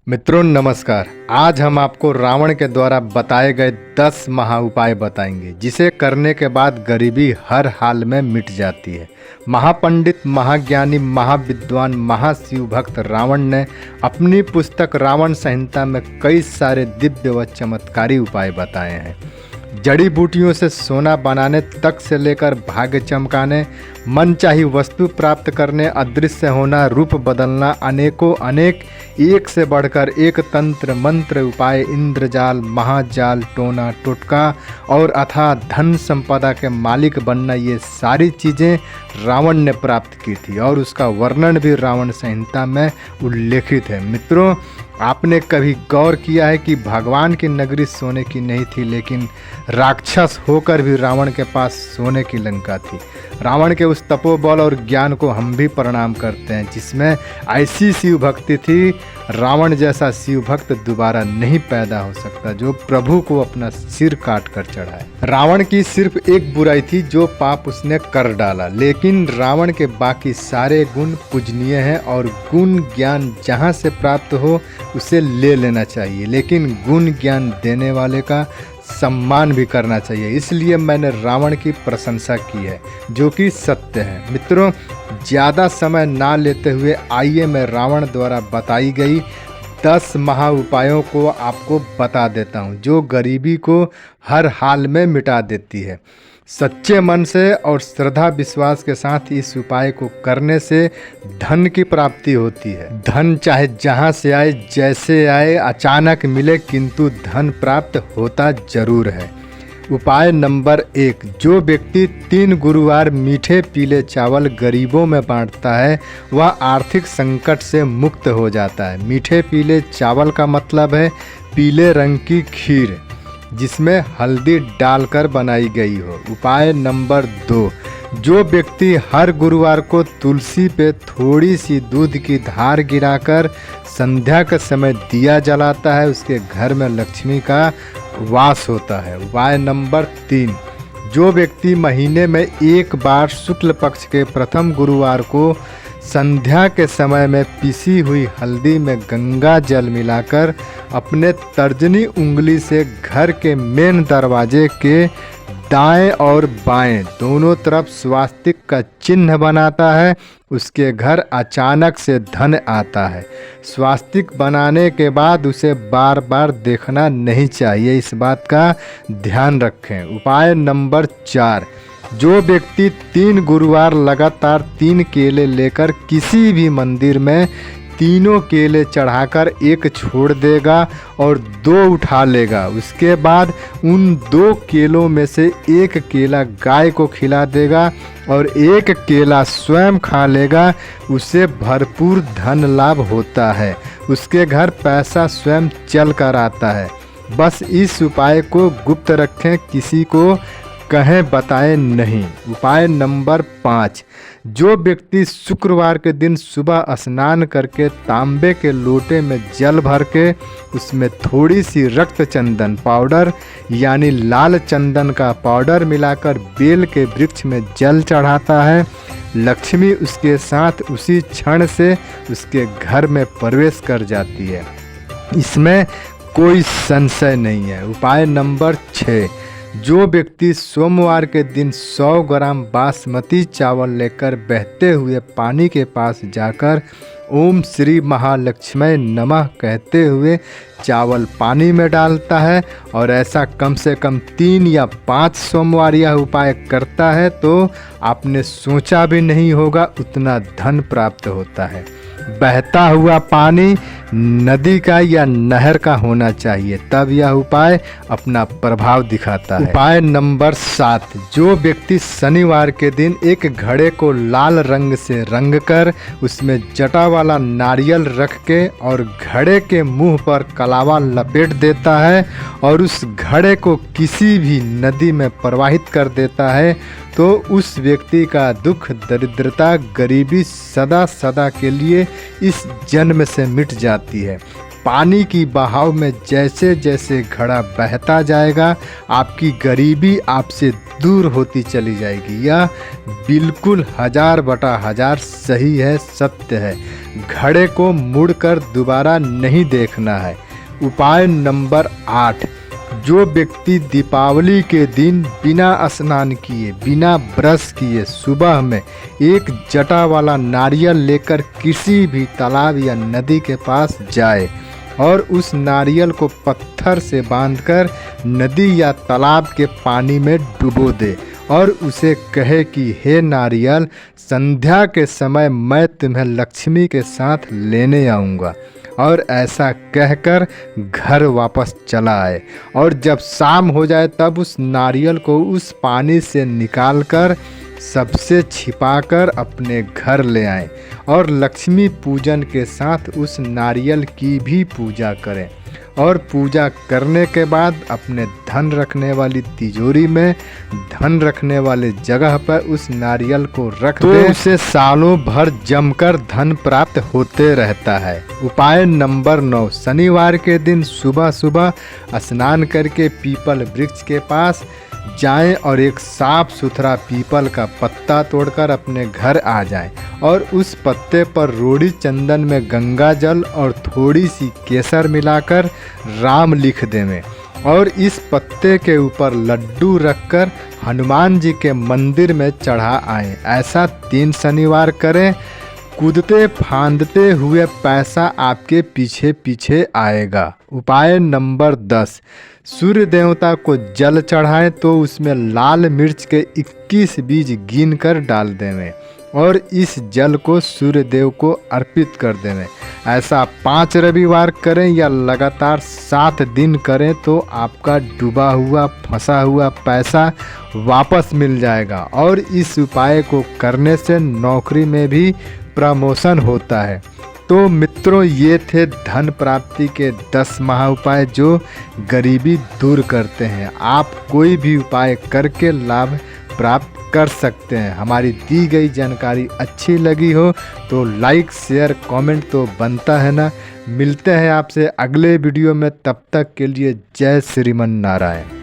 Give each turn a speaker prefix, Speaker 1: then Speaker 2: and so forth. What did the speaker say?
Speaker 1: मित्रों नमस्कार। आज हम आपको रावण के द्वारा बताए गए 10 महा उपाय बताएंगे जिसे करने के बाद गरीबी हर हाल में मिट जाती है। महापंडित, महाज्ञानी, महाविद्वान, महाशिव भक्त रावण ने अपनी पुस्तक रावण संहिता में कई सारे दिव्य व चमत्कारी उपाय बताए हैं। जड़ी बूटियों से सोना बनाने तक से लेकर भाग्य चमकाने, मनचाही वस्तु प्राप्त करने, अदृश्य होना, रूप बदलना, अनेकों अनेक एक से बढ़कर एक तंत्र मंत्र उपाय, इंद्रजाल, महाजाल, टोना टोटका और अथाह धन संपदा के मालिक बनना, ये सारी चीज़ें रावण ने प्राप्त की थी और उसका वर्णन भी रावण संहिता में उल्लेखित है। मित्रों, आपने कभी गौर किया है कि भगवान की नगरी सोने की नहीं थी, लेकिन राक्षस होकर भी रावण के पास सोने की लंका थी। रावण के उस तपोबल और ज्ञान को हम भी प्रणाम करते हैं जिसमें ऐसी शिव भक्ति थी। रावण जैसा शिव भक्त दोबारा नहीं पैदा हो सकता जो प्रभु को अपना सिर काट कर चढ़ाए। रावण की सिर्फ एक बुराई थी जो पाप उसने कर डाला, लेकिन रावण के बाकी सारे गुण पूजनीय हैं और गुण ज्ञान जहाँ से प्राप्त हो उसे ले लेना चाहिए, लेकिन गुण ज्ञान देने वाले का सम्मान भी करना चाहिए। इसलिए मैंने रावण की प्रशंसा की है जो कि सत्य है। मित्रों, ज़्यादा समय ना लेते हुए आइए मैं रावण द्वारा बताई गई 10 महा उपायों को आपको बता देता हूँ जो गरीबी को हर हाल में मिटा देती है। सच्चे मन से और श्रद्धा विश्वास के साथ इस उपाय को करने से धन की प्राप्ति होती है। धन चाहे जहाँ से आए, जैसे आए, अचानक मिले, किंतु धन प्राप्त होता जरूर है। उपाय नंबर 1, जो व्यक्ति 3 गुरुवार मीठे पीले चावल गरीबों में बांटता है वह आर्थिक संकट से मुक्त हो जाता है। मीठे पीले चावल का मतलब है पीले रंग की खीर जिसमें हल्दी डालकर बनाई गई हो। उपाय नंबर 2, जो व्यक्ति हर गुरुवार को तुलसी पे थोड़ी सी दूध की धार गिराकर संध्या के समय दिया जलाता है उसके घर में लक्ष्मी का वास होता है। उपाय नंबर 3, जो व्यक्ति महीने में एक बार शुक्ल पक्ष के प्रथम गुरुवार को संध्या के समय में पिसी हुई हल्दी में गंगा जल मिलाकर अपने तर्जनी उंगली से घर के मेन दरवाजे के दाएं और बाएं दोनों तरफ स्वास्तिक का चिन्ह बनाता है उसके घर अचानक से धन आता है। स्वास्तिक बनाने के बाद उसे बार बार देखना नहीं चाहिए, इस बात का ध्यान रखें। उपाय नंबर 4, जो व्यक्ति 3 गुरुवार लगातार 3 केले लेकर किसी भी मंदिर में तीनों केले चढ़ाकर एक छोड़ देगा और 2 उठा लेगा, उसके बाद उन 2 केलों में से एक केला गाय को खिला देगा और एक केला स्वयं खा लेगा, उसे भरपूर धन लाभ होता है। उसके घर पैसा स्वयं चल कर आता है। बस इस उपाय को गुप्त रखें, किसी को कहें बताएं नहीं। उपाय नंबर 5, जो व्यक्ति शुक्रवार के दिन सुबह स्नान करके तांबे के लोटे में जल भर के उसमें थोड़ी सी रक्त चंदन पाउडर यानी लाल चंदन का पाउडर मिलाकर बेल के वृक्ष में जल चढ़ाता है, लक्ष्मी उसके साथ उसी क्षण से उसके घर में प्रवेश कर जाती है, इसमें कोई संशय नहीं है। उपाय नंबर 6, जो व्यक्ति सोमवार के दिन 100 ग्राम बासमती चावल लेकर बहते हुए पानी के पास जाकर ओम श्री महालक्ष्मी नमः कहते हुए चावल पानी में डालता है और ऐसा कम से कम 3 या 5 सोमवार यह उपाय करता है तो आपने सोचा भी नहीं होगा उतना धन प्राप्त होता है। बहता हुआ पानी नदी का या नहर का होना चाहिए, तब यह उपाय अपना प्रभाव दिखाता है। उपाय नंबर 7, जो व्यक्ति शनिवार के दिन एक घड़े को लाल रंग से रंग कर उसमें जटा वाला नारियल रख के और घड़े के मुंह पर कलावा लपेट देता है और उस घड़े को किसी भी नदी में प्रवाहित कर देता है तो उस व्यक्ति का दुख, दरिद्रता, गरीबी सदा सदा के लिए इस जन्म से मिट जाती है। पानी की बहाव में जैसे जैसे घड़ा बहता जाएगा आपकी गरीबी आपसे दूर होती चली जाएगी। यह बिल्कुल 1000 बटा 1000 सही है, सत्य है। घड़े को मुड़कर दोबारा नहीं देखना है। उपाय नंबर 8, जो व्यक्ति दीपावली के दिन बिना स्नान किए, बिना ब्रश किए सुबह में एक जटा वाला नारियल लेकर किसी भी तालाब या नदी के पास जाए और उस नारियल को पत्थर से बांधकर नदी या तालाब के पानी में डुबो दे और उसे कहे कि हे नारियल, संध्या के समय मैं तुम्हें लक्ष्मी के साथ लेने आऊँगा, और ऐसा कहकर घर वापस चला आए। और जब शाम हो जाए तब उस नारियल को उस पानी से निकालकर सबसे छिपाकर अपने घर ले आए और लक्ष्मी पूजन के साथ उस नारियल की भी पूजा करें। और पूजा करने के बाद अपने धन रखने वाली तिजोरी में, धन रखने वाले जगह पर उस नारियल को रख दे, तो उसे सालों भर जमकर धन प्राप्त होते रहता है। उपाय नंबर 9, शनिवार के दिन सुबह सुबह स्नान करके पीपल वृक्ष के पास जाएं और एक साफ सुथरा पीपल का पत्ता तोड़कर अपने घर आ जाएं और उस पत्ते पर रोड़ी चंदन में गंगा जल और थोड़ी सी केसर मिलाकर राम लिख देवें और इस पत्ते के ऊपर लड्डू रखकर हनुमान जी के मंदिर में चढ़ा आएं। ऐसा 3 शनिवार करें। कूदते फांदते हुए पैसा आपके पीछे पीछे आएगा। उपाय नंबर 10, सूर्य देवता को जल चढ़ाएं तो उसमें लाल मिर्च के 21 बीज गिन कर डाल देवें और इस जल को सूर्य देव को अर्पित कर देवें। ऐसा 5 रविवार करें या लगातार 7 दिन करें तो आपका डूबा हुआ फंसा हुआ पैसा वापस मिल जाएगा और इस उपाय को करने से नौकरी में भी प्रमोशन होता है। तो मित्रों, ये थे धन प्राप्ति के 10 महा उपाय जो गरीबी दूर करते हैं। आप कोई भी उपाय करके लाभ प्राप्त कर सकते हैं। हमारी दी गई जानकारी अच्छी लगी हो तो लाइक शेयर कमेंट तो बनता है ना। मिलते हैं आपसे अगले वीडियो में, तब तक के लिए जय श्रीमन नारायण।